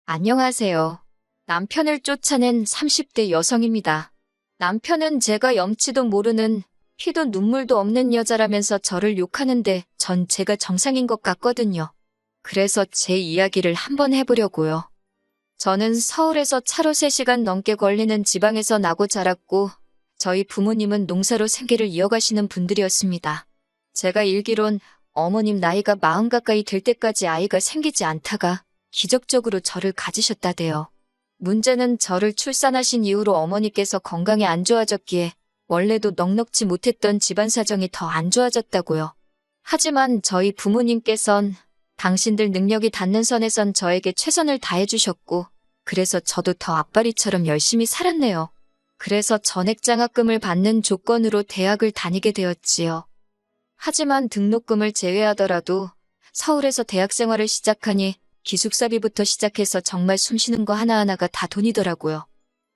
안녕하세요. 남편을 쫓아낸 30대 여성입니다. 남편은 제가 염치도 모르는 피도 눈물도 없는 여자라면서 저를 욕하는데 전 제가 정상인 것 같거든요. 그래서 제 이야기를 한번 해보려고요. 저는 서울에서 차로 3시간 넘게 걸리는 지방에서 나고 자랐고 저희 부모님은 농사로 생계를 이어가시는 분들이었습니다. 제가 일기론 어머님 나이가 40 가까이 될 때까지 아이가 생기지 않다가 기적적으로 저를 가지셨다대요. 문제는 저를 출산하신 이후로 어머니께서 건강이 안 좋아졌기에 원래도 넉넉지 못했던 집안 사정이 더 안 좋아졌다고요. 하지만 저희 부모님께선 당신들 능력이 닿는 선에선 저에게 최선을 다해주셨고 그래서 저도 더 앞바리처럼 열심히 살았네요. 그래서 전액장학금을 받는 조건으로 대학을 다니게 되었지요. 하지만 등록금을 제외하더라도 서울에서 대학 생활을 시작하니 기숙사비부터 시작해서 정말 숨쉬는 거 하나하나가 다 돈이더라고요.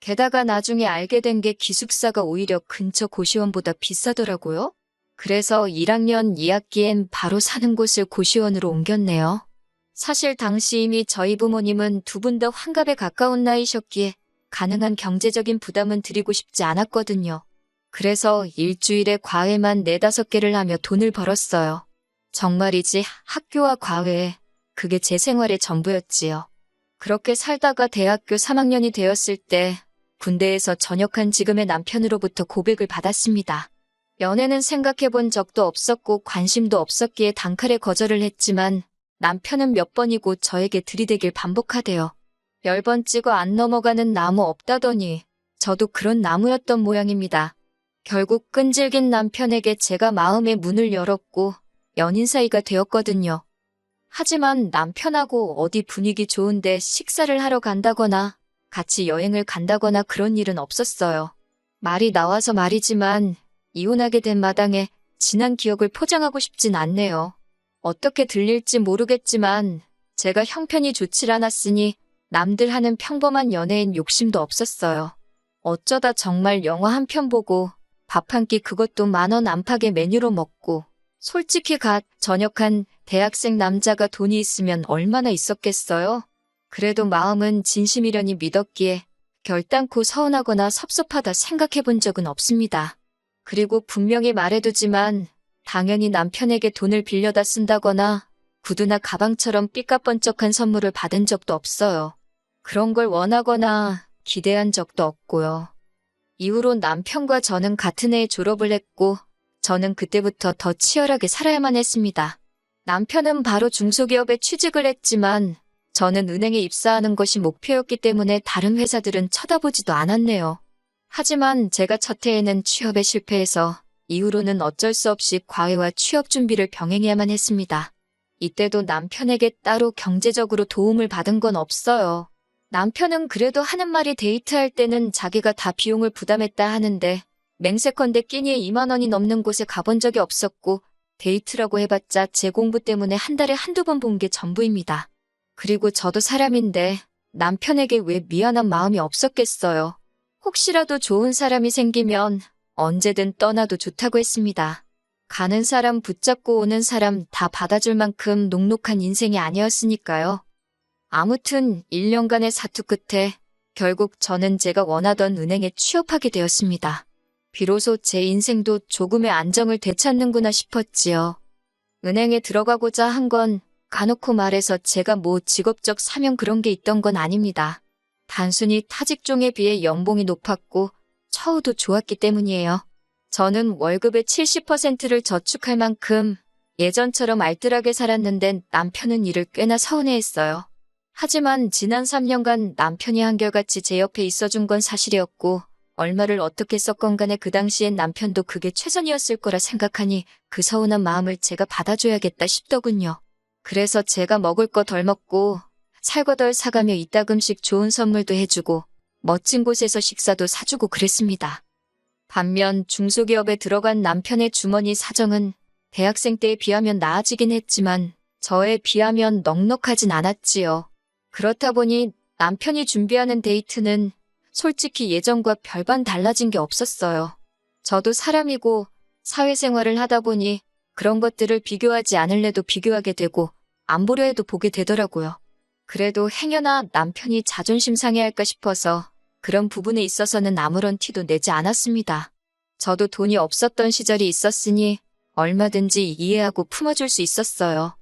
게다가 나중에 알게 된 게 기숙사가 오히려 근처 고시원보다 비싸더라고요. 그래서 1학년 2학기엔 바로 사는 곳을 고시원으로 옮겼네요. 사실 당시 이미 저희 부모님은 두 분 다 환갑에 가까운 나이셨기에 가능한 경제적인 부담은 드리고 싶지 않았거든요. 그래서 일주일에 과외만 4-5개를 하며 돈을 벌었어요. 정말이지 학교와 과외, 그게 제 생활의 전부였지요. 그렇게 살다가 대학교 3학년이 되었을 때 군대에서 전역한 지금의 남편으로부터 고백을 받았습니다. 연애는 생각해 본 적도 없었고 관심도 없었기에 단칼에 거절을 했지만 남편은 몇 번이고 저에게 들이대길 반복하대요. 10번 찍어 안 넘어가는 나무 없다더니 저도 그런 나무였던 모양입니다. 결국 끈질긴 남편에게 제가 마음의 문을 열었고 연인 사이가 되었거든요. 하지만 남편하고 어디 분위기 좋은데 식사를 하러 간다거나 같이 여행을 간다거나 그런 일은 없었어요. 말이 나와서 말이지만 이혼하게 된 마당에 지난 기억을 포장하고 싶진 않네요. 어떻게 들릴지 모르겠지만 제가 형편이 좋질 않았으니 남들 하는 평범한 연애엔 욕심도 없었어요. 어쩌다 정말 영화 한 편 보고 밥 한 끼 그것도 10,000원 안팎의 메뉴로 먹고 솔직히 전역한 대학생 남자가 돈이 있으면 얼마나 있었겠어요? 그래도 마음은 진심이려니 믿었기에 결단코 서운하거나 섭섭하다 생각해 본 적은 없습니다. 그리고 분명히 말해두지만 당연히 남편에게 돈을 빌려다 쓴다거나 구두나 가방처럼 삐까뻔쩍한 선물을 받은 적도 없어요. 그런 걸 원하거나 기대한 적도 없고요. 이후로 남편과 저는 같은 해에 졸업을 했고 저는 그때부터 더 치열하게 살아야만 했습니다. 남편은 바로 중소기업에 취직을 했지만 저는 은행에 입사하는 것이 목표였기 때문에 다른 회사들은 쳐다보지도 않았네요. 하지만 제가 첫 해에는 취업에 실패해서 이후로는 어쩔 수 없이 과외와 취업 준비를 병행해야만 했습니다. 이때도 남편에게 따로 경제적으로 도움을 받은 건 없어요. 남편은 그래도 하는 말이 데이트할 때는 자기가 다 비용을 부담했다 하는데 맹세컨대 끼니에 20,000원이 넘는 곳에 가본 적이 없었고 데이트라고 해봤자 제 공부 때문에 한 달에 한두 번 본 게 전부입니다. 그리고 저도 사람인데 남편에게 왜 미안한 마음이 없었겠어요. 혹시라도 좋은 사람이 생기면 언제든 떠나도 좋다고 했습니다. 가는 사람 붙잡고 오는 사람 다 받아줄 만큼 녹록한 인생이 아니었으니까요. 아무튼 1년간의 사투 끝에 결국 저는 제가 원하던 은행에 취업하게 되었습니다. 비로소 제 인생도 조금의 안정을 되찾는구나 싶었지요. 은행에 들어가고자 한 건 까놓고 말해서 제가 뭐 직업적 사명 그런 게 있던 건 아닙니다. 단순히 타 직종에 비해 연봉이 높았고 처우도 좋았기 때문이에요. 저는 월급의 70%를 저축할 만큼 예전처럼 알뜰하게 살았는데 남편은 이를 꽤나 서운해했어요. 하지만 지난 3년간 남편이 한결같이 제 옆에 있어준 건 사실이었고 얼마를 어떻게 썼건 간에 그 당시엔 남편도 그게 최선이었을 거라 생각하니 그 서운한 마음을 제가 받아줘야겠다 싶더군요. 그래서 제가 먹을 거 덜 먹고 살 거 덜 사가며 이따금씩 좋은 선물도 해주고 멋진 곳에서 식사도 사주고 그랬습니다. 반면 중소기업에 들어간 남편의 주머니 사정은 대학생 때에 비하면 나아지긴 했지만 저에 비하면 넉넉하진 않았지요. 그렇다 보니 남편이 준비하는 데이트는 솔직히 예전과 별반 달라진 게 없었어요. 저도 사람이고 사회생활을 하다 보니 그런 것들을 비교하지 않을래도 비교하게 되고 안 보려 해도 보게 되더라고요. 그래도 행여나 남편이 자존심 상해할까 싶어서 그런 부분에 있어서는 아무런 티도 내지 않았습니다. 저도 돈이 없었던 시절이 있었으니 얼마든지 이해하고 품어줄 수 있었어요.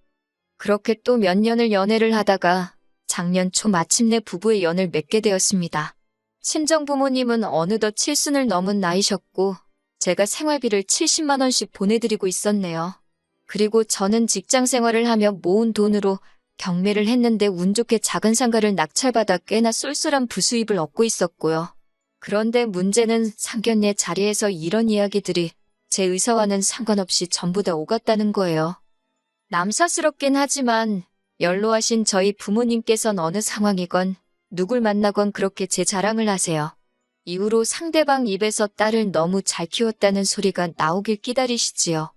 그렇게 또 몇 년을 연애를 하다가 작년 초 마침내 부부의 연을 맺게 되었습니다. 친정부모님은 어느덧 칠순을 넘은 나이셨고 제가 생활비를 70만 원씩 보내드리고 있었네요. 그리고 저는 직장 생활을 하며 모은 돈으로 경매를 했는데 운 좋게 작은 상가를 낙찰받아 꽤나 쏠쏠한 부수입을 얻고 있었고요. 그런데 문제는 상견례 자리에서 이런 이야기들이 제 의사와는 상관없이 전부 다 오갔다는 거예요. 남사스럽긴 하지만 연로하신 저희 부모님께선 어느 상황이건 누굴 만나건 그렇게 제 자랑을 하세요. 이후로 상대방 입에서 딸을 너무 잘 키웠다는 소리가 나오길 기다리시지요.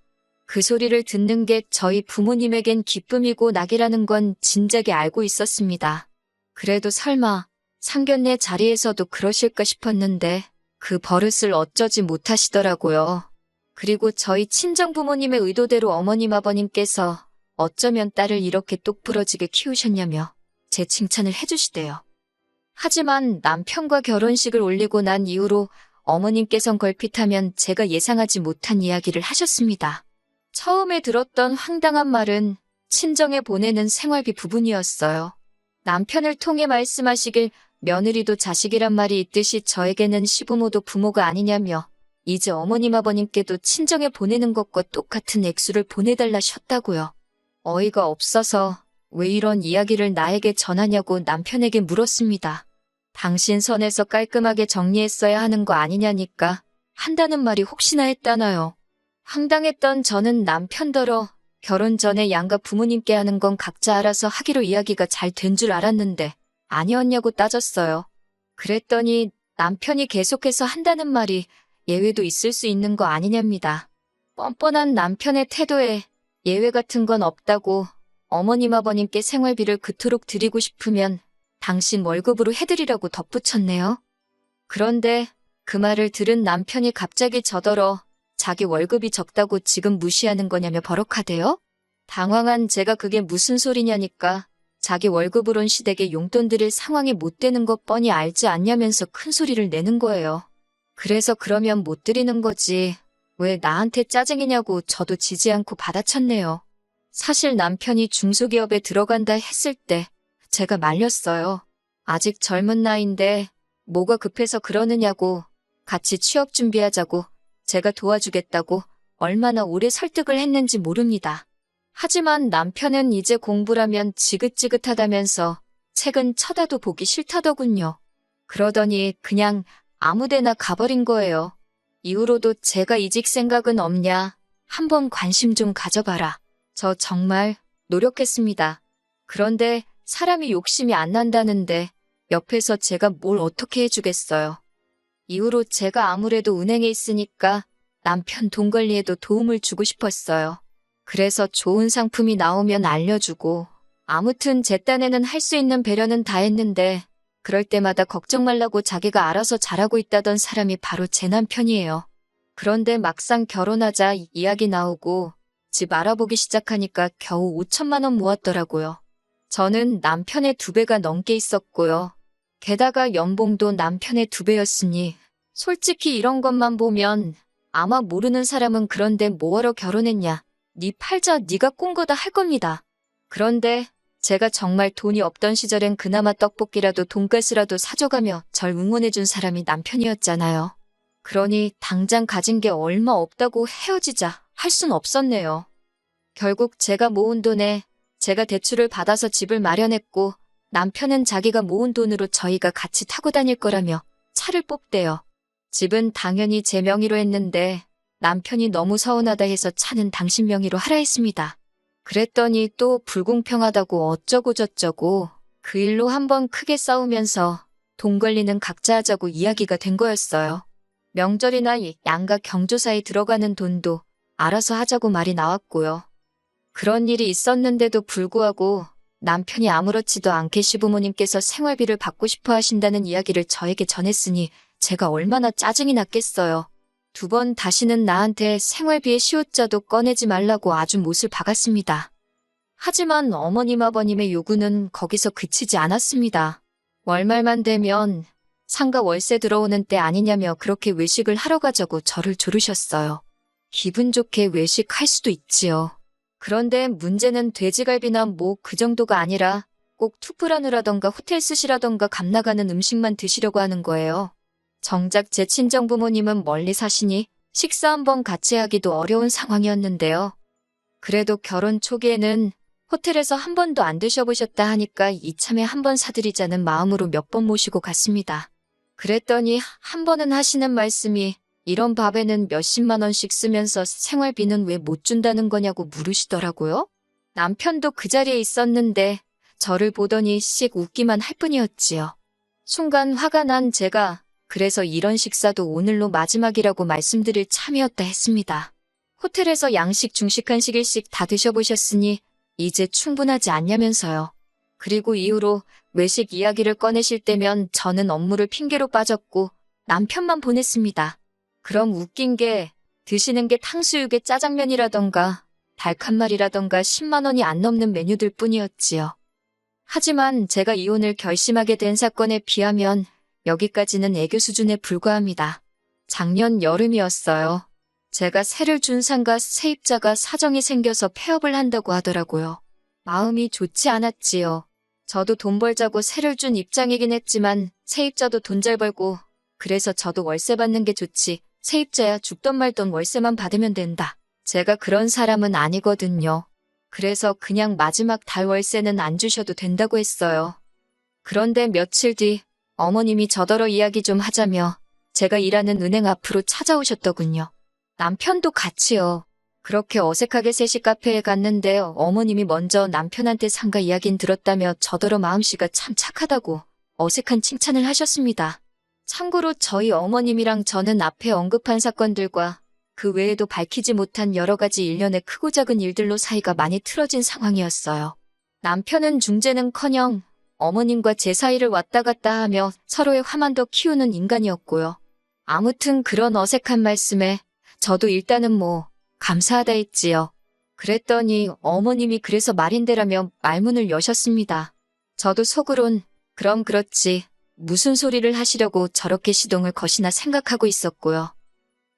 그 소리를 듣는 게 저희 부모님에겐 기쁨이고 낙이라는 건 진작에 알고 있었습니다. 그래도 설마 상견례 자리에서도 그러실까 싶었는데 그 버릇을 어쩌지 못하시더라고요. 그리고 저희 친정부모님의 의도대로 어머님 아버님께서 어쩌면 딸을 이렇게 똑부러지게 키우셨냐며 제 칭찬을 해주시대요. 하지만 남편과 결혼식을 올리고 난 이후로 어머님께선 걸핏하면 제가 예상하지 못한 이야기를 하셨습니다. 처음에 들었던 황당한 말은 친정에 보내는 생활비 부분이었어요. 남편을 통해 말씀하시길 며느리도 자식이란 말이 있듯이 저에게는 시부모도 부모가 아니냐며 이제 어머님 아버님께도 친정에 보내는 것과 똑같은 액수를 보내달라셨다고요. 어이가 없어서 왜 이런 이야기를 나에게 전하냐고 남편에게 물었습니다. 당신 선에서 깔끔하게 정리했어야 하는 거 아니냐니까 한다는 말이 혹시나 했다나요. 황당했던 저는 남편더러 결혼 전에 양가 부모님께 하는 건 각자 알아서 하기로 이야기가 잘 된 줄 알았는데 아니었냐고 따졌어요. 그랬더니 남편이 계속해서 한다는 말이 예외도 있을 수 있는 거 아니냐입니다. 뻔뻔한 남편의 태도에 예외 같은 건 없다고 어머님 아버님께 생활비를 그토록 드리고 싶으면 당신 월급으로 해드리라고 덧붙였네요. 그런데 그 말을 들은 남편이 갑자기 저더러 자기 월급이 적다고 지금 무시하는 거냐며 버럭하대요. 당황한 제가 그게 무슨 소리냐니까 자기 월급으론 시댁에 용돈 드릴 상황이 못 되는 것 뻔히 알지 않냐면서 큰 소리를 내는 거예요. 그래서 그러면 못 드리는 거지. 왜 나한테 짜증이냐고 저도 지지 않고 받아쳤네요. 사실 남편이 중소기업에 들어간다 했을 때 제가 말렸어요. 아직 젊은 나이인데 뭐가 급해서 그러느냐고 같이 취업 준비하자고 제가 도와주겠다고 얼마나 오래 설득을 했는지 모릅니다. 하지만 남편은 이제 공부라면 지긋지긋하다면서 책은 쳐다도 보기 싫다더군요. 그러더니 그냥 아무데나 가버린 거예요. 이후로도 제가 이직 생각은 없냐? 한번 관심 좀 가져봐라. 저 정말 노력했습니다. 그런데 사람이 욕심이 안 난다는데 옆에서 제가 뭘 어떻게 해주겠어요. 이후로 제가 아무래도 은행에 있으니까 남편 돈 관리에도 도움을 주고 싶었어요. 그래서 좋은 상품이 나오면 알려주고 아무튼 제 딴에는 할 수 있는 배려는 다 했는데 그럴 때마다 걱정 말라고 자기가 알아서 잘하고 있다던 사람이 바로 제 남편이에요. 그런데 막상 결혼하자 이야기 나오고 집 알아보기 시작하니까 겨우 5천만 원 모았더라고요. 저는 남편의 2배가 넘게 있었고요. 게다가 연봉도 남편의 2배였으니 솔직히 이런 것만 보면 아마 모르는 사람은 그런데 뭐하러 결혼했냐. 네 팔자 네가 꼰 거다 할 겁니다. 그런데 제가 정말 돈이 없던 시절엔 그나마 떡볶이라도 돈가스라도 사줘가며 절 응원해준 사람이 남편이었잖아요. 그러니 당장 가진 게 얼마 없다고 헤어지자 할 순 없었네요. 결국 제가 모은 돈에 제가 대출을 받아서 집을 마련했고 남편은 자기가 모은 돈으로 저희가 같이 타고 다닐 거라며 차를 뽑대요. 집은 당연히 제 명의로 했는데 남편이 너무 서운하다 해서 차는 당신 명의로 하라 했습니다. 그랬더니 또 불공평하다고 어쩌고 저쩌고 그 일로 한번 크게 싸우면서 돈 관리는 각자 하자고 이야기가 된 거였어요. 명절이나 양가 경조사에 들어가는 돈도 알아서 하자고 말이 나왔고요. 그런 일이 있었는데도 불구하고 남편이 아무렇지도 않게 시부모님께서 생활비를 받고 싶어 하신다는 이야기를 저에게 전했으니 제가 얼마나 짜증이 났겠어요. 2번 다시는 나한테 생활비의 시옷자도 꺼내지 말라고 아주 못을 박았습니다. 하지만 어머님 아버님의 요구는 거기서 그치지 않았습니다. 월말만 되면 상가 월세 들어오는 때 아니냐며 그렇게 외식을 하러 가자고 저를 조르셨어요. 기분 좋게 외식할 수도 있지요. 그런데 문제는 돼지갈비나 뭐 그 정도가 아니라 꼭 투프라누라던가 호텔 스시라던가 값 나가는 음식만 드시려고 하는 거예요. 정작 제 친정부모님은 멀리 사시니 식사 한번 같이 하기도 어려운 상황이었는데요. 그래도 결혼 초기에는 호텔에서 한 번도 안 드셔보셨다 하니까 이참에 한 번 사드리자는 마음으로 몇 번 모시고 갔습니다. 그랬더니 한 번은 하시는 말씀이 이런 밥에는 몇십만 원씩 쓰면서 생활비는 왜 못 준다는 거냐고 물으시더라고요. 남편도 그 자리에 있었는데 저를 보더니 씩 웃기만 할 뿐이었지요. 순간 화가 난 제가 그래서 이런 식사도 오늘로 마지막이라고 말씀드릴 참이었다 했습니다. 호텔에서 양식, 중식, 한식, 일식 다 드셔보셨으니 이제 충분하지 않냐면서요. 그리고 이후로 외식 이야기를 꺼내실 때면 저는 업무를 핑계로 빠졌고 남편만 보냈습니다. 그럼 웃긴 게 드시는 게 탕수육에 짜장면이라던가 닭한마리라던가 10만 원이 안 넘는 메뉴들 뿐이었지요. 하지만 제가 이혼을 결심하게 된 사건에 비하면 여기까지는 애교 수준에 불과합니다. 작년 여름이었어요. 제가 세를 준 상가 세입자가 사정이 생겨서 폐업을 한다고 하더라고요. 마음이 좋지 않았지요. 저도 돈 벌자고 세를 준 입장이긴 했지만 세입자도 돈 잘 벌고 그래서 저도 월세 받는 게 좋지 세입자야 죽던 말던 월세만 받으면 된다. 제가 그런 사람은 아니거든요. 그래서 그냥 마지막 달 월세는 안 주셔도 된다고 했어요. 그런데 며칠 뒤 어머님이 저더러 이야기 좀 하자며 제가 일하는 은행 앞으로 찾아오셨더군요. 남편도 같이요. 그렇게 어색하게 셋이 카페에 갔는데 어머님이 먼저 남편한테 상가 이야긴 들었다며 저더러 마음씨가 참 착하다고 어색한 칭찬을 하셨습니다. 참고로 저희 어머님이랑 저는 앞에 언급한 사건들과 그 외에도 밝히지 못한 여러 가지 일련의 크고 작은 일들로 사이가 많이 틀어진 상황이었어요. 남편은 중재는커녕 어머님과 제 사이를 왔다 갔다 하며 서로의 화만 더 키우는 인간이었고요. 아무튼 그런 어색한 말씀에 저도 일단은 뭐 감사하다 했지요. 그랬더니 어머님이 그래서 말인데라며 말문을 여셨습니다. 저도 속으론 그럼 그렇지 무슨 소리를 하시려고 저렇게 시동을 거시나 생각하고 있었고요.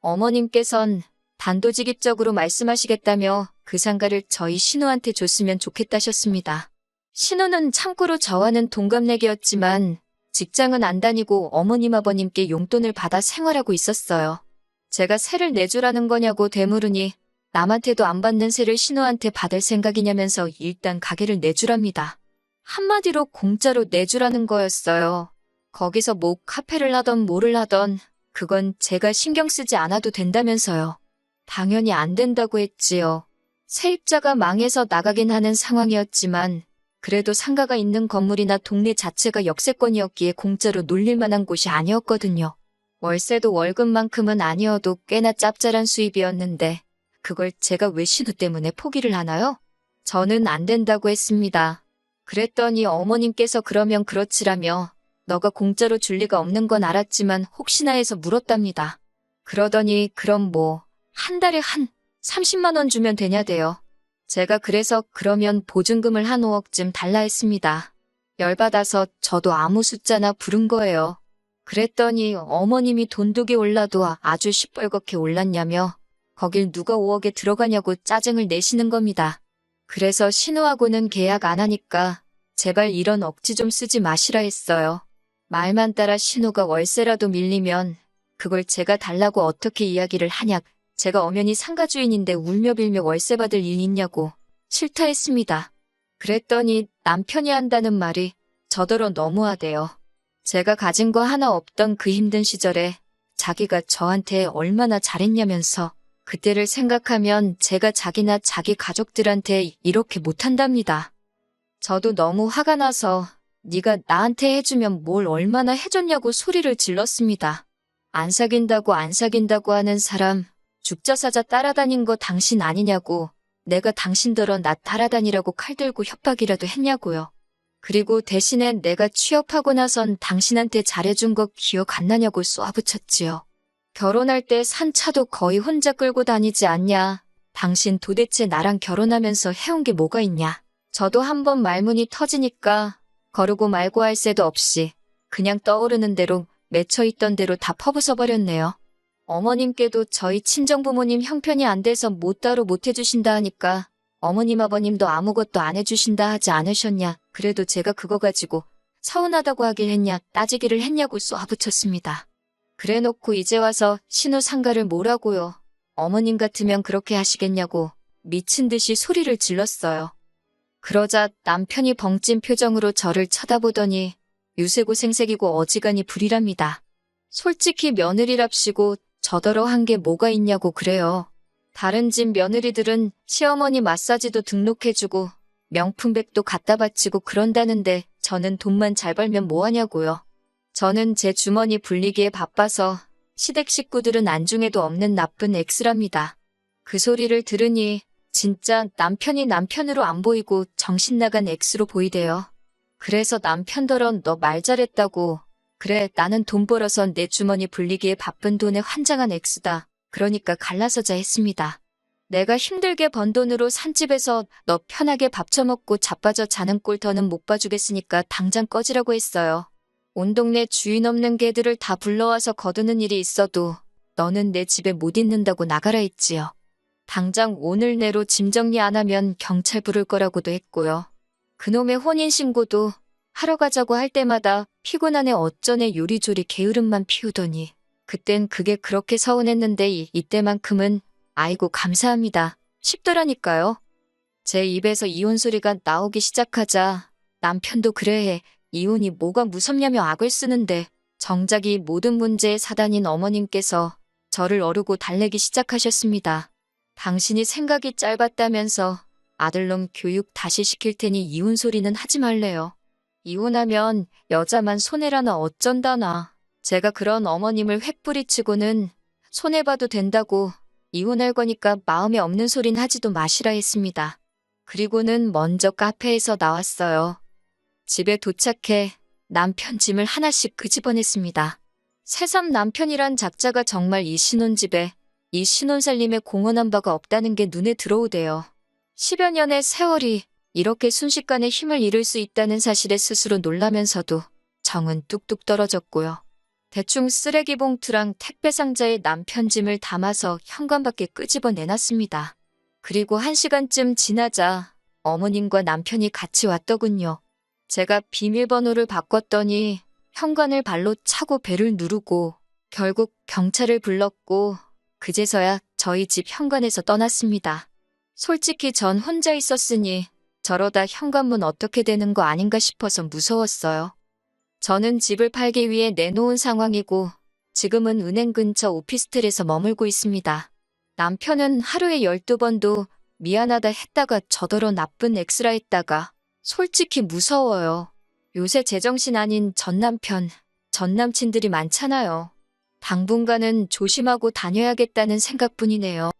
어머님께선 단도직입적으로 말씀하시겠다며 그 상가를 저희 신우한테 줬으면 좋겠다셨습니다. 신우는 참고로 저와는 동갑내기였지만 직장은 안 다니고 어머님 아버님께 용돈을 받아 생활하고 있었어요. 제가 세를 내주라는 거냐고 되물으니 남한테도 안 받는 세를 신우한테 받을 생각이냐면서 일단 가게를 내주랍니다. 한마디로 공짜로 내주라는 거였어요. 거기서 뭐 카페를 하던 뭐를 하던 그건 제가 신경 쓰지 않아도 된다면서요. 당연히 안 된다고 했지요. 세입자가 망해서 나가긴 하는 상황이었지만 그래도 상가가 있는 건물이나 동네 자체가 역세권이었기에 공짜로 놀릴 만한 곳이 아니었거든요. 월세도 월급만큼은 아니어도 꽤나 짭짤한 수입이었는데 그걸 제가 왜 신우 때문에 포기를 하나요? 저는 안 된다고 했습니다. 그랬더니 어머님께서 그러면 그렇지라며 너가 공짜로 줄 리가 없는 건 알았지만 혹시나 해서 물었답니다. 그러더니 그럼 뭐 한 달에 한 30만 원 주면 되냐대요. 제가 그래서 그러면 보증금을 한 5억쯤 달라 했습니다. 열받아서 저도 아무 숫자나 부른 거예요. 그랬더니 어머님이 돈독이 올라도 아주 시뻘겋게 올랐냐며 거길 누가 5억에 들어가냐고 짜증을 내시는 겁니다. 그래서 신우하고는 계약 안 하니까 제발 이런 억지 좀 쓰지 마시라 했어요. 말만 따라 신우가 월세라도 밀리면 그걸 제가 달라고 어떻게 이야기를 하냐. 제가 엄연히 상가 주인인데 울며 빌며 월세 받을 일 있냐고 싫다 했습니다. 그랬더니 남편이 한다는 말이 저더러 너무하대요. 제가 가진 거 하나 없던 그 힘든 시절에 자기가 저한테 얼마나 잘했냐면서 그때를 생각하면 제가 자기나 자기 가족들한테 이렇게 못한답니다. 저도 너무 화가 나서 네가 나한테 해주면 뭘 얼마나 해줬냐고 소리를 질렀습니다. 안 사귄다고 안 사귄다고 하는 사람 죽자 사자 따라다닌 거 당신 아니냐고 내가 당신더러 나 따라다니라고 칼 들고 협박이라도 했냐고요. 그리고 대신에 내가 취업하고 나선 당신한테 잘해준 거 기억 안 나냐고 쏘아붙였지요. 결혼할 때 산 차도 거의 혼자 끌고 다니지 않냐. 당신 도대체 나랑 결혼하면서 해온 게 뭐가 있냐. 저도 한번 말문이 터지니까 거르고 말고 할 새도 없이 그냥 떠오르는 대로 맺혀있던 대로 다 퍼부숴버렸네요. 어머님께도 저희 친정부모님 형편이 안 돼서 못 따로 못 해주신다 하니까 어머님 아버님도 아무것도 안 해주신다 하지 않으셨냐. 그래도 제가 그거 가지고 서운하다고 하길 했냐 따지기를 했냐고 쏘아붙였습니다. 그래놓고 이제 와서 신우 상가를 뭐라고요. 어머님 같으면 그렇게 하시겠냐고 미친 듯이 소리를 질렀어요. 그러자 남편이 벙찐 표정으로 저를 쳐다보더니 유세고생색이고 어지간히 불이랍니다. 솔직히 며느리랍시고 저더러 한 게 뭐가 있냐고 그래요. 다른 집 며느리들은 시어머니 마사지도 등록해주고 명품백도 갖다 바치고 그런다는데 저는 돈만 잘 벌면 뭐하냐고요. 저는 제 주머니 불리기에 바빠서 시댁 식구들은 안중에도 없는 나쁜 엑스랍니다. 그 소리를 들으니 진짜 남편이 남편으로 안 보이고 정신 나간 엑스로 보이대요. 그래서 남편더러 너 말 잘했다고. 그래 나는 돈 벌어서 내 주머니 불리기에 바쁜 돈에 환장한 엑스다. 그러니까 갈라서자 했습니다. 내가 힘들게 번 돈으로 산집에서 너 편하게 밥 처먹고 자빠져 자는 꼴 더는 못 봐주겠으니까 당장 꺼지라고 했어요. 온 동네 주인 없는 개들을 다 불러와서 거두는 일이 있어도 너는 내 집에 못 있는다고 나가라 했지요. 당장 오늘 내로 짐 정리 안 하면 경찰 부를 거라고도 했고요. 그놈의 혼인신고도 하러 가자고 할 때마다 피곤하네 어쩌네 요리조리 게으름만 피우더니 그땐 그게 그렇게 서운했는데 이때만큼은 아이고 감사합니다 싶더라니까요. 제 입에서 이혼 소리가 나오기 시작하자 남편도 그래해 이혼이 뭐가 무섭냐며 악을 쓰는데 정작 이 모든 문제의 사단인 어머님께서 저를 어르고 달래기 시작하셨습니다. 당신이 생각이 짧았다면서 아들놈 교육 다시 시킬 테니 이혼 소리는 하지 말래요. 이혼하면 여자만 손해라나 어쩐다나. 제가 그런 어머님을 횃뿌리치고는 손해봐도 된다고 이혼할 거니까 마음에 없는 소린 하지도 마시라 했습니다. 그리고는 먼저 카페에서 나왔어요. 집에 도착해 남편 짐을 하나씩 끄집어냈습니다. 새삼 남편이란 작자가 정말 이 신혼집에 이 신혼살림에 공헌한 바가 없다는 게 눈에 들어오대요. 10여 년의 세월이 이렇게 순식간에 힘을 잃을 수 있다는 사실에 스스로 놀라면서도 정은 뚝뚝 떨어졌고요. 대충 쓰레기 봉투랑 택배 상자에 남편 짐을 담아서 현관밖에 끄집어 내놨습니다. 그리고 1시간쯤 지나자 어머님과 남편이 같이 왔더군요. 제가 비밀번호를 바꿨더니 현관을 발로 차고 벨을 누르고 결국 경찰을 불렀고 그제서야 저희 집 현관에서 떠났습니다. 솔직히 전 혼자 있었으니 저러다 현관문 어떻게 되는 거 아닌가 싶어서 무서웠어요. 저는 집을 팔기 위해 내놓은 상황이고 지금은 은행 근처 오피스텔에서 머물고 있습니다. 남편은 하루에 12번도 미안하다 했다가 저더러 나쁜 엑스라 했다가 솔직히 무서워요. 요새 제정신 아닌 전남편, 전남친들이 많잖아요. 당분간은 조심하고 다녀야겠다는 생각뿐이네요.